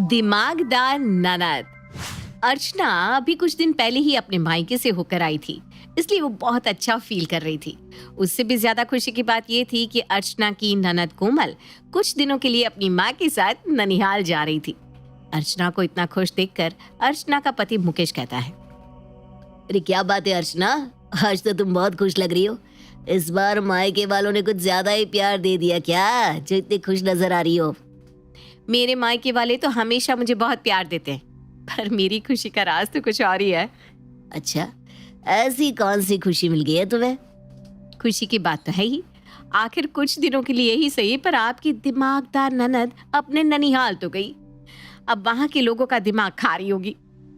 दिमागदार ननद। अर्चना अभी कुछ दिन पहले ही अपने मायके से होकर आई थी, इसलिए वो बहुत अच्छा फील कर रही थी। उससे भी ज्यादा खुशी की बात ये थी कि अर्चना की ननद कोमल कुछ दिनों के लिए अपनी माँ के साथ ननिहाल जा रही थी। अर्चना को इतना खुश देखकर अर्चना का पति मुकेश कहता है, अरे क्या बात है अर्चना, आज तो तुम बहुत खुश लग रही हो। इस बार मायके वालों ने कुछ ज्यादा ही प्यार दे दिया क्या, जो इतनी खुश नजर आ रही हो। मेरे मायके वाले तो हमेशा मुझे बहुत प्यार देते हैं, पर मेरी खुशी का राज तो कुछ और ही है। अच्छा, ऐसी कौन सी खुशी मिल गई है तुम्हें? खुशी की बात तो है ही, आखिर कुछ दिनों के लिए ही सही, पर आपकी दिमागदार ननद अपने ननिहाल तो गई। अब वहां के लोगों का दिमाग खा रही होगी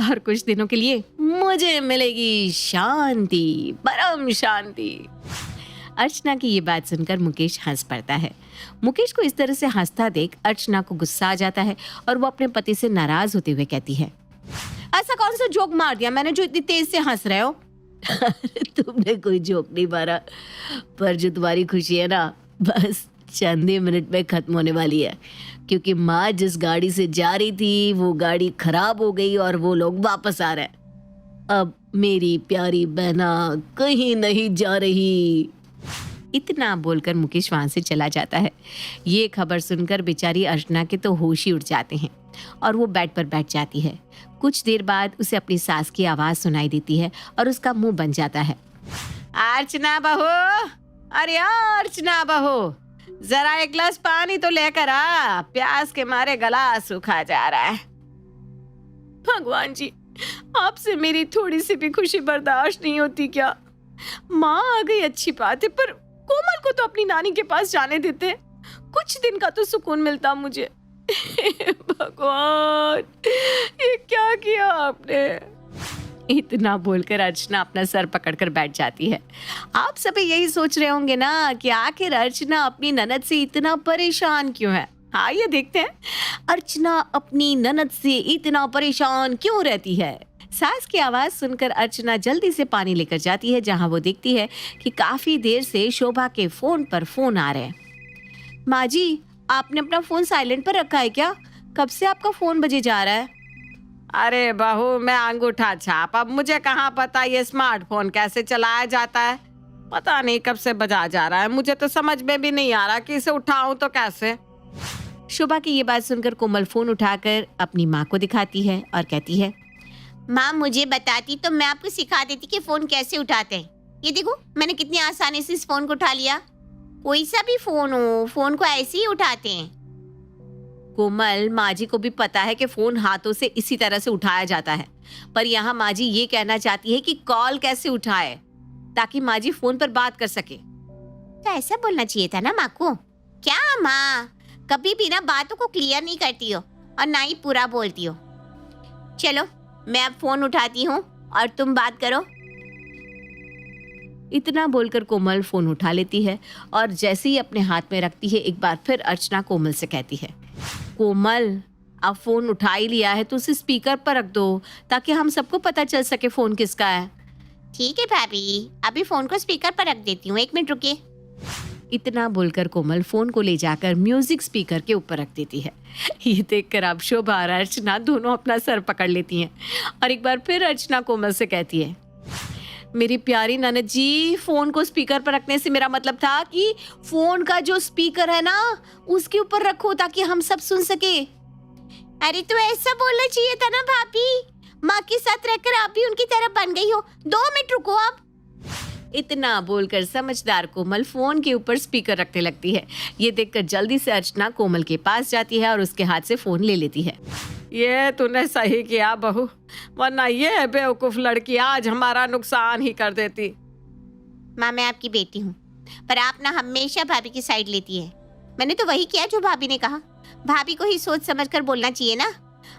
और कुछ दिनों के लिए मुझे मिलेगी शांति, परम शांति। अर्चना की ये बात सुनकर मुकेश हंस पड़ता है। मुकेश को इस तरह से हंसता देख अर्चना को गुस्सा आ जाता है और वो अपने पति से नाराज होते हुए कहती है, ऐसा कौन सा जोक मार दिया मैंने जो इतनी तेज से हंस रहे हो? तुमने कोई जोक नहीं मारा, पर जो तुम्हारी खुशी है ना, बस चंद ही मिनट में खत्म होने वाली है, क्योंकि माँ जिस गाड़ी से जा रही थी वो गाड़ी खराब हो गई और वो लोग वापस आ रहे हैं। अब मेरी प्यारी बहना कहीं नहीं जा रही। इतना बोलकर मुकेश वहां से चला जाता है। ये खबर सुनकर बेचारी अर्चना के तो होश ही उड़ जाते हैं और वो बेड पर बैठ जाती है। कुछ देर बाद उसे अपनी सास की आवाज सुनाई देती है और उसका मुंह बन जाता है। अर्चना बहू, अरे अर्चना बहू, जरा एक गिलास पानी तो लेकर आ, प्यास के मारे गला सूखा जा रहा है। भगवान जी, आपसे मेरी थोड़ी सी भी खुशी बर्दाश्त नहीं होती क्या? माँ आ गई अच्छी बात है, पर कोमल को तो अपनी नानी के पास जाने देते, कुछ दिन का तो सुकून मिलता मुझे। भगवान, ये क्या किया आपने? इतना बोलकर अर्चना अपना सर पकड़कर बैठ जाती है। आप सभी यही सोच रहे होंगे ना कि आखिर अर्चना अपनी ननद से इतना परेशान क्यों है। हाँ, ये देखते हैं अर्चना अपनी ननद से इतना परेशान क्यों रहती है। सास की आवाज सुनकर अर्चना जल्दी से पानी लेकर जाती है, जहां वो देखती है कि काफी देर से शोभा के फोन पर फोन आ रहे हैं। माँ जी, आपने अपना फोन साइलेंट पर रखा है क्या? कब से आपका फोन बजे जा रहा है? अरे बहू, मैं अंगूठा छाप, अब मुझे कहाँ पता ये स्मार्टफोन कैसे चलाया जाता है। पता नहीं कब से बजा जा रहा है, मुझे तो समझ में भी नहीं आ रहा कि इसे उठाऊं तो कैसे। शोभा की ये बात सुनकर कोमल फोन उठाकर अपनी माँ को दिखाती है और कहती है, माँ मुझे बताती तो मैं आपको सिखा देती कि फोन कैसे उठाते हैं। ये देखो, मैंने कितनी आसानी से इस फोन को उठा लिया। कोई सा भी फोन हो, फोन को ऐसे ही उठाते हैं। कोमल, माँ जी को भी पता है कि फोन हाथों से इसी तरह से उठाया जाता है, पर यहाँ माँ जी ये कहना चाहती है कि कॉल कैसे उठाए ताकि माँ जी फोन पर बात कर सके। तो ऐसा बोलना चाहिए था ना माँ को। क्या माँ, कभी भी ना बातों को क्लियर नहीं करती हो और ना ही पूरा बोलती हो। चलो, मैं अब फोन उठाती हूँ और तुम बात करो। इतना बोलकर कोमल फोन उठा लेती है और जैसे ही अपने हाथ में रखती है, एक बार फिर अर्चना कोमल से कहती है, कोमल, अब फोन उठा ही लिया है तो उसे स्पीकर पर रख दो ताकि हम सबको पता चल सके फोन किसका है। ठीक है भाभी, अभी फोन को स्पीकर पर रख देती हूँ, 1 मिनट रुकिए। इतना बोलकर कोमल फोन को ले जाकर म्यूजिक स्पीकर के ऊपर रख देती है। ये देखकर अब शोभा और अर्चना दोनों अपना सर पकड़ लेती हैं और एक बार फिर अर्चना कोमल से कहती है, मेरी प्यारी ननद जी, फोन को स्पीकर पर रखने से मेरा मतलब था कि फोन का जो स्पीकर है ना, उसके ऊपर रखो ताकि हम सब सुन सके। अरे तो ऐसा बोलना चाहिए था ना भाभी, माँ के साथ रहकर आप भी उनकी तरह बन गई हो। 2 मिनट रुको आप। इतना बोलकर समझदार कोमल फोन के ऊपर स्पीकर रखने लगती है। ये देखकर जल्दी से अर्चना कोमल के पास जाती है और उसके हाथ से फोन ले लेती है। ये तूने सही किया बहू, वरना ये बेवकूफ लड़की आज हमारा नुकसान ही कर देती। माँ, मैं आपकी बेटी हूँ, पर आप ना हमेशा भाभी की साइड लेती है। मैंने तो वही किया जो भाभी ने कहा। भाभी को ही सोच समझ कर बोलना चाहिए ना।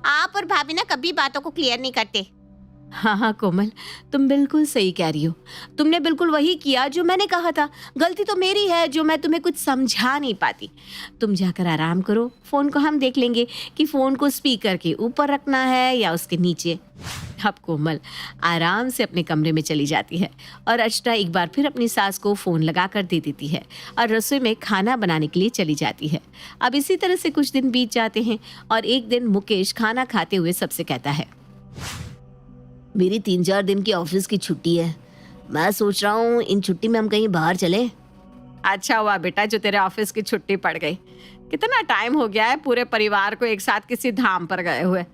आप और भाभी ना कभी बातों को क्लियर नहीं करते। हाँ हाँ कोमल, तुम बिल्कुल सही कह रही हो। तुमने बिल्कुल वही किया जो मैंने कहा था। गलती तो मेरी है जो मैं तुम्हें कुछ समझा नहीं पाती। तुम जाकर आराम करो, फ़ोन को हम देख लेंगे कि फ़ोन को स्पीकर के ऊपर रखना है या उसके नीचे। अब कोमल आराम से अपने कमरे में चली जाती है और अर्चना एक बार फिर अपनी सास को फ़ोन लगा कर दे देती है और रसोई में खाना बनाने के लिए चली जाती है। अब इसी तरह से कुछ दिन बीत जाते हैं और एक दिन मुकेश खाना खाते हुए सबसे कहता है, मेरी 3-4 दिन की ऑफिस की छुट्टी है। मैं सोच रहा हूँ इन छुट्टी में हम कहीं बाहर चले। अच्छा हुआ बेटा जो तेरे ऑफिस की छुट्टी पड़ गई। कितना टाइम हो गया है पूरे परिवार को एक साथ किसी धाम पर गए हुए।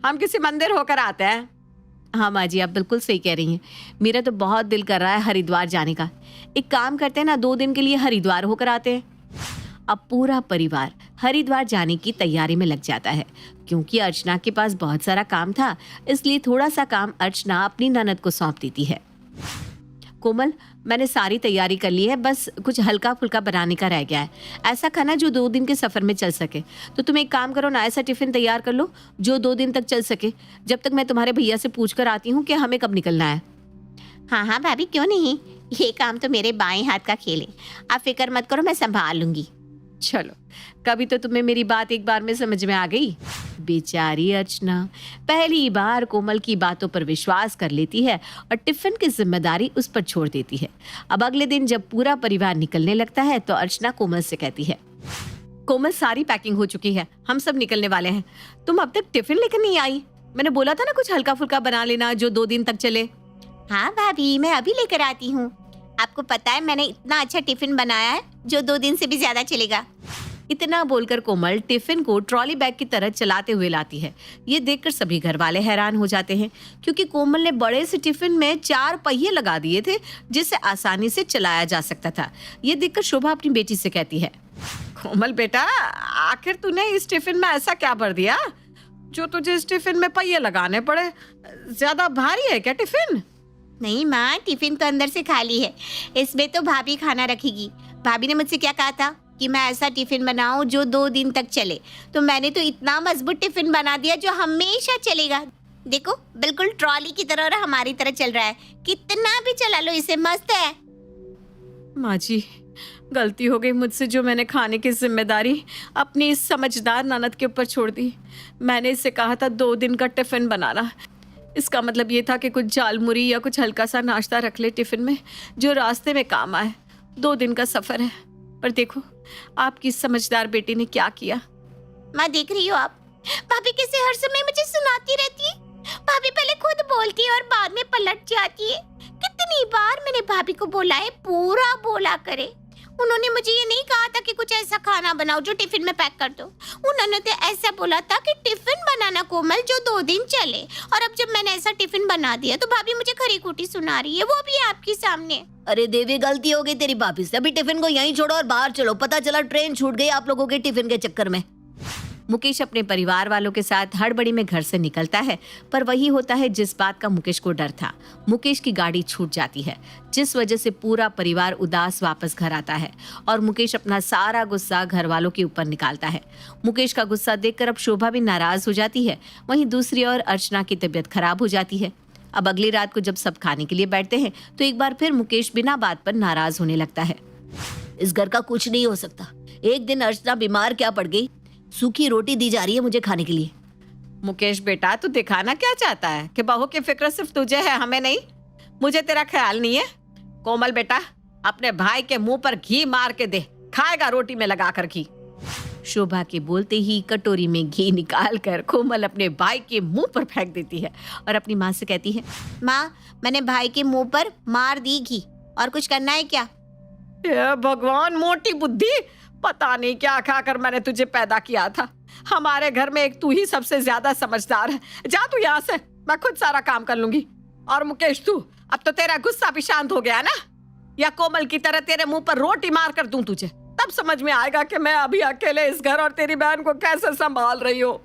हम किसी मंदिर होकर आते हैं। हाँ माँ जी, आप बिल्कुल सही कह रही हैं। मेरा तो बहुत दिल कर रहा है हरिद्वार जाने का। एक काम करते हैं ना, 2 दिन के लिए हरिद्वार होकर आते हैं। अब पूरा परिवार हरिद्वार जाने की तैयारी में लग जाता है। क्योंकि अर्चना के पास बहुत सारा काम था, इसलिए थोड़ा सा काम अर्चना अपनी ननद को सौंप देती है। कोमल, मैंने सारी तैयारी कर ली है, बस कुछ हल्का फुल्का बनाने का रह गया है। ऐसा खाना जो 2 दिन के सफ़र में चल सके। तो तुम एक काम करो ना, ऐसा टिफ़िन तैयार कर लो जो 2 दिन तक चल सके, जब तक मैं तुम्हारे भैया से पूछ कर आती हूँ कि हमें कब निकलना है। हाँ हाँ भाभी, क्यों नहीं, ये काम तो मेरे बाएं हाथ का खेल है। आप फिक्र मत करो, मैं संभाल लूंगी। चलो, कभी तो तुम्हें मेरी बात एक बार में समझ में आ गई। बेचारी अर्चना पहली बार कोमल की बातों पर विश्वास कर लेती है और टिफिन की जिम्मेदारी उस पर छोड़ देती है। अब अगले दिन जब पूरा परिवार निकलने लगता है तो अर्चना कोमल से कहती है, कोमल सारी पैकिंग हो चुकी है, हम सब निकलने वाले हैं। तुम अब तक टिफिन लेकर नहीं आई। मैंने बोला था ना कुछ हल्का फुल्का बना लेना जो 2 दिन तक चले। हाँ भाभी, मैं अभी लेकर आती हूँ। आपको पता है मैंने इतना अच्छा टिफिन बनाया है जो 2 दिन से भी ज्यादा चलेगा। इतना बोलकर कोमल टिफिन को ट्रॉली बैग की तरह चलाते हुए लाती है। ये देखकर सभी घर वाले हैरान हो जाते हैं क्योंकि कोमल ने बड़े से टिफिन में 4 पहिए लगा दिए थे जिसे आसानी से चलाया जा सकता था। ये देखकर शोभा अपनी बेटी से कहती है, कोमल बेटा, आखिर तूने इस टिफिन में ऐसा क्या भर दिया जो तुझे इस टिफिन में पहिए लगाने पड़े? ज्यादा भारी है क्या टिफिन? नहीं माँ, टिफिन तो अंदर से खाली है, इसमें तो भाभी खाना रखेगी। भाभी ने मुझसे क्या कहा था कि मैं ऐसा टिफिन बनाऊं जो 2 दिन तक चले, तो मैंने तो इतना मजबूत टिफिन बना दिया जो हमेशा चलेगा। देखो, बिल्कुल ट्रॉली की तरह और हमारी तरह चल रहा है। कितना भी चला लो इसे, मस्त है। माँ जी, गलती हो गई मुझसे जो मैंने खाने की जिम्मेदारी अपनी इस समझदार ननद के ऊपर छोड़ दी। मैंने इससे कहा था 2 दिन का टिफिन बनाना। इसका मतलब ये था कि कुछ जाल मुरी या कुछ हल्का सा नाश्ता रख ले टिफिन में जो रास्ते में काम आए। 2 दिन का सफर है, पर देखो आपकी समझदार बेटी ने क्या किया। माँ देख रही हो आप, भाभी कैसे हर समय मुझे सुनाती रहती है। भाभी पहले खुद बोलती है और बाद में पलट जाती है। कितनी बार मैंने भाभी को बोला है पूरा बोला करे। उन्होंने मुझे ये नहीं कहा था कि कुछ ऐसा खाना बनाओ जो टिफिन में पैक कर दो। उन्होंने तो ऐसा बोला था कि टिफिन बनाना कोमल जो 2 दिन चले। और अब जब मैंने ऐसा टिफिन बना दिया तो भाभी मुझे खरी खोटी सुना रही है, वो भी आपके सामने। अरे देवी, गलती हो गई तेरी भाभी से। अभी टिफिन को यहीं छोड़ो और बाहर चलो। पता चला ट्रेन छूट गई आप लोगों के टिफिन के चक्कर में। मुकेश अपने परिवार वालों के साथ हड़बड़ी में घर से निकलता है, पर वही होता है जिस बात का मुकेश को डर था। मुकेश की गाड़ी छूट जाती है जिस वजह से पूरा परिवार उदास वापस घर आता है और मुकेश अपना सारा गुस्सा घर वालों के ऊपर निकालता है। मुकेश का गुस्सा देखकर अब शोभा भी नाराज हो जाती है। वहीं दूसरी ओर अर्चना की तबीयत खराब हो जाती है। अब अगली रात को जब सब खाने के लिए बैठते हैं तो एक बार फिर मुकेश बिना बात पर नाराज होने लगता है। इस घर का कुछ नहीं हो सकता। एक दिन अर्चना बीमार क्या पड़ गई, सूखी रोटी दी जा रही है मुझे खाने के लिए। मुकेश बेटा, तू दिखाना क्या चाहता है कि बहू की फिक्र सिर्फ तुझे है, हमें नहीं? मुझे तेरा ख्याल नहीं है? कोमल बेटा, अपने भाई के मुंह पर घी मार के दे, खाएगा रोटी में लगाकर घी। शोभा के बोलते ही कटोरी में घी निकालकर कोमल अपने भाई के मुंह पर फेंक देती है और अपनी माँ से कहती है, माँ, मैंने भाई के मुंह पर मार दी घी, और कुछ करना है क्या? हे भगवान, मोटी बुद्धि, पता नहीं क्या खाकर मैंने तुझे पैदा किया था। हमारे घर में एक तू ही सबसे ज्यादा समझदार है। जा तू यहाँ से, मैं खुद सारा काम कर लूंगी। और मुकेश, तू अब तो तेरा गुस्सा भी शांत हो गया ना? या कोमल की तरह तेरे मुंह पर रोटी मार कर दूं तुझे, तब समझ में आएगा कि मैं अभी अकेले इस घर और तेरी बहन को कैसे संभाल रही हूँ।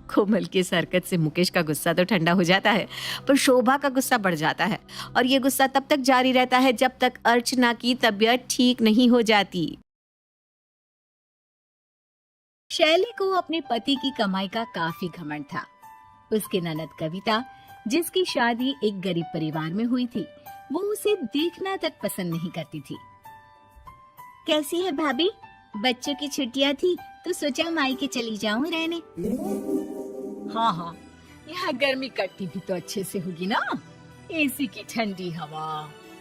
कोमल की इस हरकत से मुकेश का गुस्सा तो ठंडा हो जाता है, पर शोभा का गुस्सा बढ़ जाता है और ये गुस्सा तब तक जारी रहता है जब तक अर्चना की तबीयत ठीक नहीं हो जाती। शैली को अपने पति की कमाई का काफी घमंड था। उसकी ननद कविता जिसकी शादी एक गरीब परिवार में हुई थी, वो उसे देखना तक पसंद नहीं करती थी। कैसी है भाभी? बच्चों की छुट्टियां थी तो सोचा मायके चली जाऊं रहने। हाँ, यहाँ गर्मी कटती भी तो अच्छे से होगी ना, एसी की ठंडी हवा,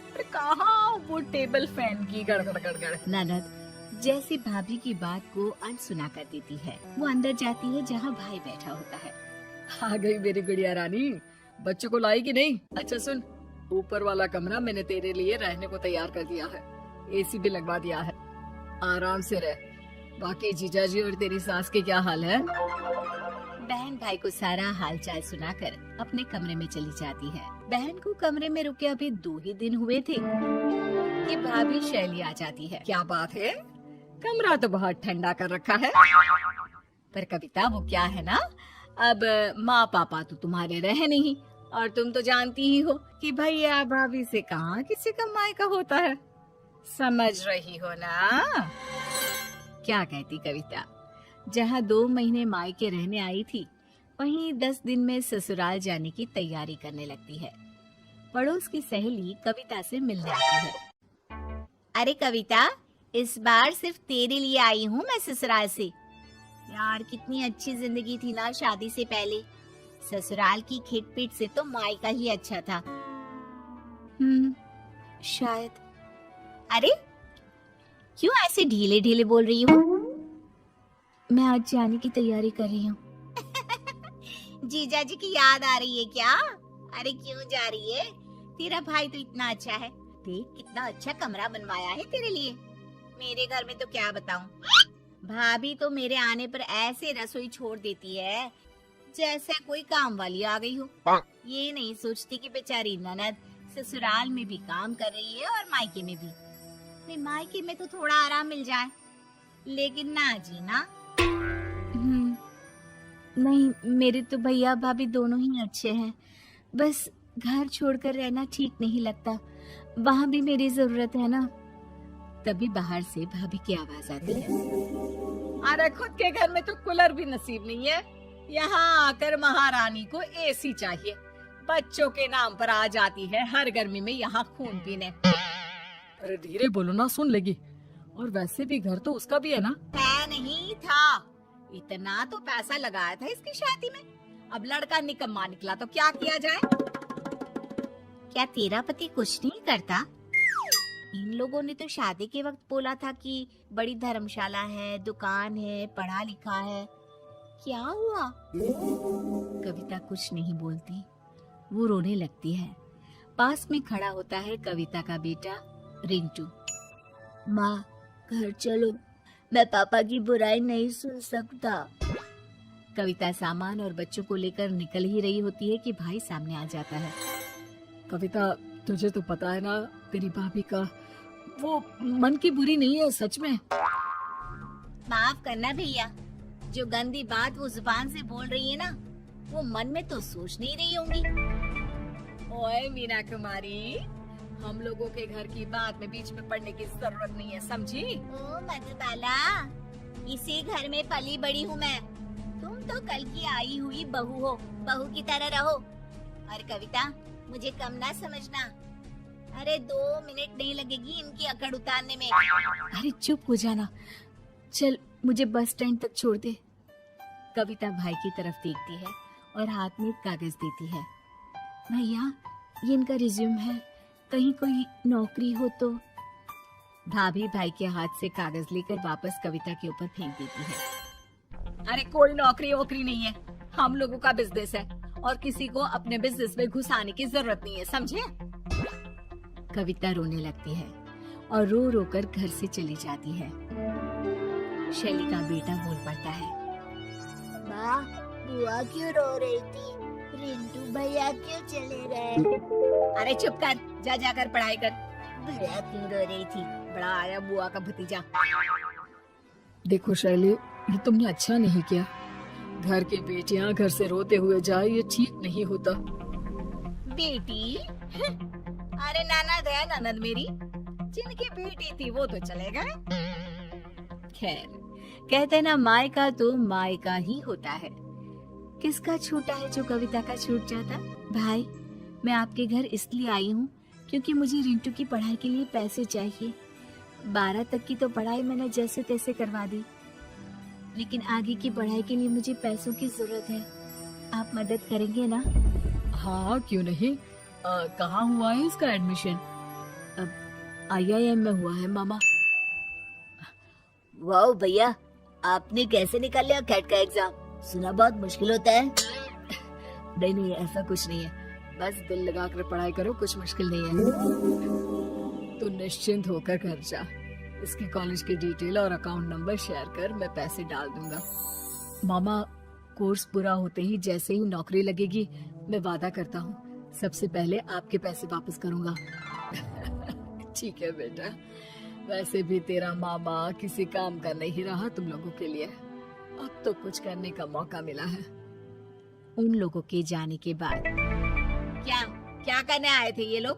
और कहाँ वो टेबल फैन की गड़गड़ गड़गड़। ननद जैसे भाभी की बात को अनसुना कर देती है। वो अंदर जाती है जहाँ भाई बैठा होता है। आ गई मेरी गुड़िया रानी, बच्चों को लाई कि नहीं? अच्छा सुन, ऊपर वाला कमरा मैंने तेरे लिए रहने को तैयार कर दिया है, एसी भी लगवा दिया है, आराम से रह। बाकी जीजाजी और तेरी सास के क्या हाल है? बहन भाई को सारा हालचाल सुनाकर अपने कमरे में चली जाती है। बहन को कमरे में रुके अभी 2 ही दिन हुए थे कि भाभी शैली आ जाती है। क्या बात है, कमरा तो बहुत ठंडा कर रखा है। पर कविता वो क्या है ना, अब माँ पापा तो तुम्हारे रहे नहीं, और तुम तो जानती ही हो कि भैया भाभी से कहाँ किसी का मायका होता है। समझ रही हो ना? क्या कहती कविता? जहाँ 2 महीने मायके रहने आई थी, वहीं 10 दिन में ससुराल जाने की तैयारी करने लगती है। पड़ोस की सहेली कविता से मिलने आती है। अरे कविता, इस बार सिर्फ तेरे लिए आई हूँ मैं ससुराल से। यार कितनी अच्छी जिंदगी थी ना शादी से पहले। ससुराल की खिटपिट से तो मायका ही अच्छा था। शायद। अरे क्यों ऐसे ढीले ढीले बोल रही हो? मैं आज जाने की तैयारी कर रही हूँ। जीजा जी की याद आ रही है क्या? अरे क्यों जा रही है? तेरा भाई तो इतना अच्छा है, देख कितना अच्छा कमरा बनवाया है तेरे लिए। मेरे घर में तो क्या बताऊं, भाभी तो मेरे आने पर ऐसे रसोई छोड़ देती है जैसे कोई काम वाली आ गई हो। ये नहीं सोचती कि बेचारी ननद ससुराल में भी काम कर रही है और मायके में भी। नहीं, मायके में तो थोड़ा आराम मिल जाए, लेकिन ना जी ना। नहीं, मेरे तो भैया भाभी दोनों ही अच्छे हैं, बस घर छोड़कर रहना ठीक नहीं लगता। वहाँ भी मेरी जरूरत है ना। तभी बाहर से भाभी की आवाज आती है। अरे खुद के घर में तो कूलर भी नसीब नहीं है, यहाँ आकर महारानी को एसी चाहिए। बच्चों के नाम पर आ जाती है हर गर्मी में यहाँ खून पीने। अरे धीरे बोलो ना, सुन लेगी। और वैसे भी घर तो उसका भी है ना। है नहीं था, इतना तो पैसा लगाया था इसकी शादी में। अब लड़का निकम्मा निकला तो क्या किया जाए? क्या तेरा पति कुछ नहीं करता? इन लोगों ने तो शादी के वक्त बोला था कि बड़ी धर्मशाला है, दुकान है, पढ़ा लिखा है। क्या हुआ? कविता कुछ नहीं बोलती, वो रोने लगती है। पास में खड़ा होता है कविता का बेटा रिंटू। माँ घर चलो, मैं पापा की बुराई नहीं सुन सकता। कविता सामान और बच्चों को लेकर निकल ही रही होती है कि भाई सामने आ जाता है। कविता तुझे तो पता है ना, तेरी भाभी का वो मन की बुरी नहीं है सच में। माफ करना भैया, जो गंदी बात वो जुबान से बोल रही है ना, वो मन में तो सोच नहीं रही होंगी। ओए मीना कुमारी, हम लोगों के घर की बात में बीच में पड़ने की जरूरत नहीं है, समझी? ओ मधुबाला, इसी घर में पली बड़ी हूँ मैं। तुम तो कल की आई हुई बहू हो, बहू की तरह रहो। और कविता, मुझे कम ना समझना। अरे 2 मिनट नहीं लगेगी इनकी अकड़ उतारने में। अरे चुप हो जाना, चल मुझे बस स्टैंड तक छोड़ दे। कविता भाई की तरफ देखती है और हाथ में कागज देती है। भैया, ये इनका रिज्यूम है, कहीं कोई नौकरी हो तो। भाभी भाई के हाथ से कागज लेकर वापस कविता के ऊपर फेंक देती है। अरे कोई नौकरी वोकरी नहीं है, हम लोगों का बिजनेस है और किसी को अपने बिजनेस में घुसाने की जरूरत नहीं है, समझे? कविता रोने लगती है और रो रो कर घर से चली जाती है। शैली का बेटा बोल पड़ता है। माँ, बुआ क्यों रो रही थी? रिंटू भैया क्यों चले गए? अरे चुप कर, जा जाकर पढ़ाई कर। भैया क्यों रो रही थी? बड़ा आया बुआ का भतीजा। देखो शैली, ये तुमने अच्छा नहीं किया। घर की बेटियां घर से रोते हुए जाए, ये ठीक नहीं होता। बेटी? अरे ननद है ननद मेरी, जिनकी बेटी थी वो तो चले गए। खैर, कहते ना मायका तो मायका ही होता है। किसका छूटा है जो कविता का छूट जाता? भाई, मैं आपके घर इसलिए आई हूँ क्योंकि मुझे रिंटू की पढ़ाई के लिए पैसे चाहिए। 12 तक की तो पढ़ाई मैंने जैसे तैसे करवा दी, लेकिन आगे की पढ़ाई के लिए मुझे पैसों की जरूरत है। आप मदद करेंगे ना? हाँ, क्यों नहीं। कहाँ हुआ है इसका एडमिशन? IIM में हुआ है मामा। वाह भैया, आपने कैसे निकाल लिया कैट का एग्जाम? सुना बहुत मुश्किल होता है। नहीं नहीं, ऐसा कुछ नहीं है, बस दिल लगा कर पढ़ाई करो, कुछ मुश्किल नहीं है। तो निश्चिंत होकर घर जा। इसके कॉलेज की डिटेल और अकाउंट नंबर शेयर कर, मैं पैसे डाल दूंगा। मामा, कोर्स पूरा होते ही जैसे ही नौकरी लगेगी, मैं वादा करता हूँ सबसे पहले आपके पैसे वापस करूंगा। ठीक है बेटा, वैसे भी तेरा मामा किसी काम का नहीं रहा तुम लोगों के लिए। अब तो कुछ करने का मौका मिला है। उन लोगों के जाने के बाद क्या क्या करने आए थे ये लोग?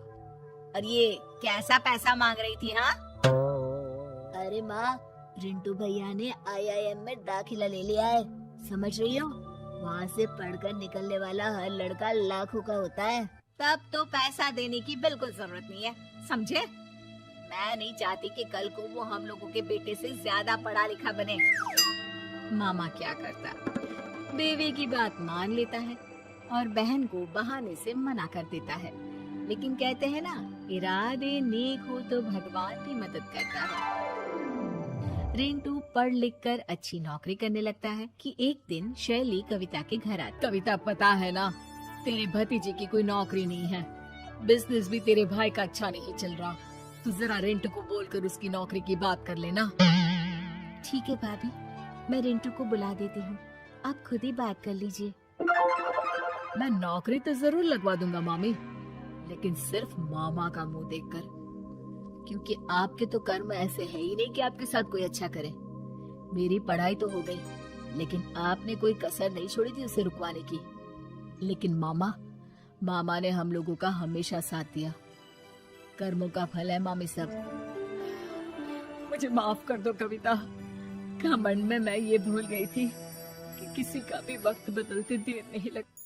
और ये कैसा पैसा मांग रही थी? हाँ, अरे माँ, रिंटू भैया ने IIM में दाखिला ले लिया है, समझ रही हो? वहाँ से पढ़कर निकलने वाला हर लड़का लाखों का होता है। तब तो पैसा देने की बिल्कुल जरूरत नहीं है, समझे? मैं नहीं चाहती कि कल को वो हम लोगों के बेटे से ज्यादा पढ़ा लिखा बने। मामा क्या करता, बीवी की बात मान लेता है और बहन को बहाने से मना कर देता है। लेकिन कहते हैं ना, इरादे नेक हो तो भगवान भी मदद करता है। रिंटू पढ़ लिख कर अच्छी नौकरी करने लगता है कि एक दिन शैली कविता के घर आती। कविता, पता है ना, तेरे भतीजे की कोई नौकरी नहीं है, बिजनेस भी तेरे भाई का अच्छा नहीं चल रहा। तू जरा रिंटू को बोलकर उसकी नौकरी की बात कर लेना। ठीक है भाभी, मैं रिंटू को बुला देती हूँ, आप खुद ही बात कर लीजिए। मैं नौकरी तो जरूर लगवा दूंगा मामी, लेकिन सिर्फ मामा का मुंह देखकर, क्योंकि आपके तो कर्म ऐसे है ही नहीं कि आपके साथ कोई अच्छा करे। मेरी पढ़ाई तो हो गई, लेकिन आपने कोई कसर नहीं छोड़ी थी उसे रुकवाने की। लेकिन मामा ने हम लोगों का हमेशा साथ दिया। कर्मों का फल है मामी सब। मुझे माफ कर दो कविता, घमंड में मैं ये भूल गई थी कि किसी का भी वक्त बदलते देर नहीं लगता।